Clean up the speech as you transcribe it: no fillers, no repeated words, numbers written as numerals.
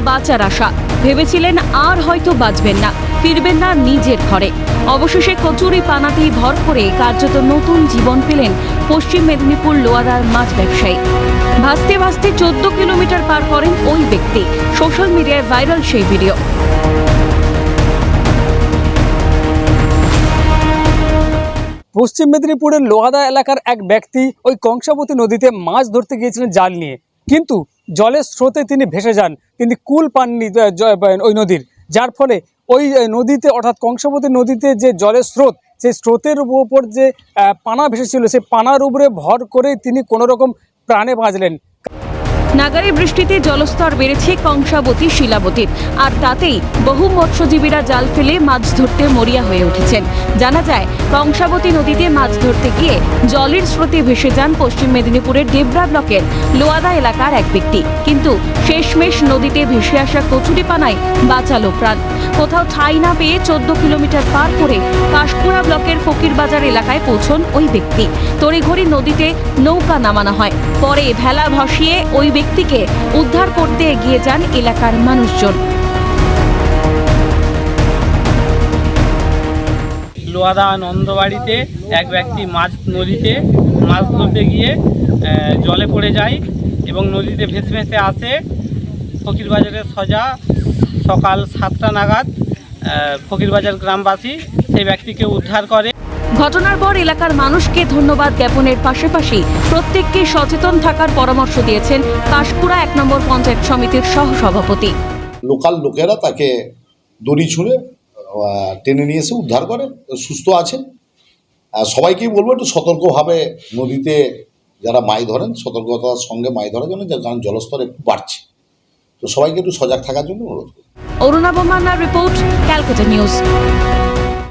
বাঁচার আশা, ভেবেছিলেন আর হয়তো বাঁচবেন না, ফিরবেন না নিজের ঘরে। অবশেষে কচুরি পানাতেই ভর করে কার্যত নতুন জীবন পেলেন পশ্চিম মেদিনীপুর লোয়াদার মাছ ব্যবসায়ী। ভাসতে ভাসতে 14 কিলোমিটার পার করেন ওই ব্যক্তি। সোশ্যাল মিডিয়ায় ভাইরাল সেই ভিডিও। পশ্চিম মেদিনীপুরের লোহাদা এলাকার এক ব্যক্তি ওই কংসাবতী নদীতে মাছ ধরতে গিয়েছিলেন জাল নিয়ে, কিন্তু জলের স্রোতে তিনি ভেসে যান। তিনি কুল পাননি ওই নদীর, যার ফলে ওই নদীতে অর্থাৎ কংসাবতী নদীতে যে জলের স্রোত, সেই স্রোতের উপর যে পানা ভেসেছিল, সেই পানার উপরে ভর করে তিনি কোনোরকম প্রাণে বাঁচলেন। নাগারে বৃষ্টিতে জলস্তর বেড়েছে কংসাবতী শিলাবতীর, আর তাতেই বহু মৎস্যজীবীরা জাল ফেলে মাছ ধরতে মরিয়া হয়ে উঠেছেন। জানা যায়, কংসাবতী নদীতে মাছ ধরতে গিয়ে জলের স্রোতে ভেসে যান পশ্চিম মেদিনীপুরের ডেবরা ব্লকের লোয়াদা এলাকার এক ব্যক্তি, কিন্তু শেষমেশ নদীতে ভেসে আসা কচুরিপানায় বাঁচালো প্রাণ। কোথাও ঠাঁই না পেয়ে 14 কিলোমিটার পার করে কাশপুরা ব্লকের ফকিরবাজার এলাকায় পৌঁছন ওই ব্যক্তি। তড়িঘড়ি নদীতে নৌকা নামানো হয়, পরে ভেলা ভাসিয়ে ওই ব্যক্তিকে উদ্ধার করতে এগিয়ে যান এলাকার মানুষজন। লোয়াদা নন্দবাড়িতে এক ব্যক্তি নদীতে মাছ ধরতে গিয়ে জলে পড়ে যায় এবং নদীতে ভেসে ভেসে আসে। ফকিরবাজারের সোজা সকাল 7টা নাগাদ ফকিরবাজার গ্রামবাসী সেই ব্যক্তিকে উদ্ধার করে। ঘটনার পর এলাকার মানুষকে ধন্যবাদ জ্ঞাপনের পাশাপাশি প্রত্যেককে সচেতন থাকার পরামর্শ দিয়েছেন কাশপুরা 1 নম্বর পঞ্চায়েত সমিতির সহসভাপতি। লোকাল লোকেরা তাকে দড়ি ছুঁড়ে টেনে নিয়ে এসে উদ্ধার করে, সুস্থ আছেন। সবাইকেই বলবো একটু সতর্কভাবে নদীতে যারা মাছ ধরেন, সতর্কতার সঙ্গে মাছ ধরার জন্য, কারণ জলস্তর একটু বাড়ছে, তো সবাইকে একটু সজাগ থাকার জন্য অনুরোধ করি। অরুণা বোমান্নার রিপোর্ট, ক্যালকাটা নিউজ।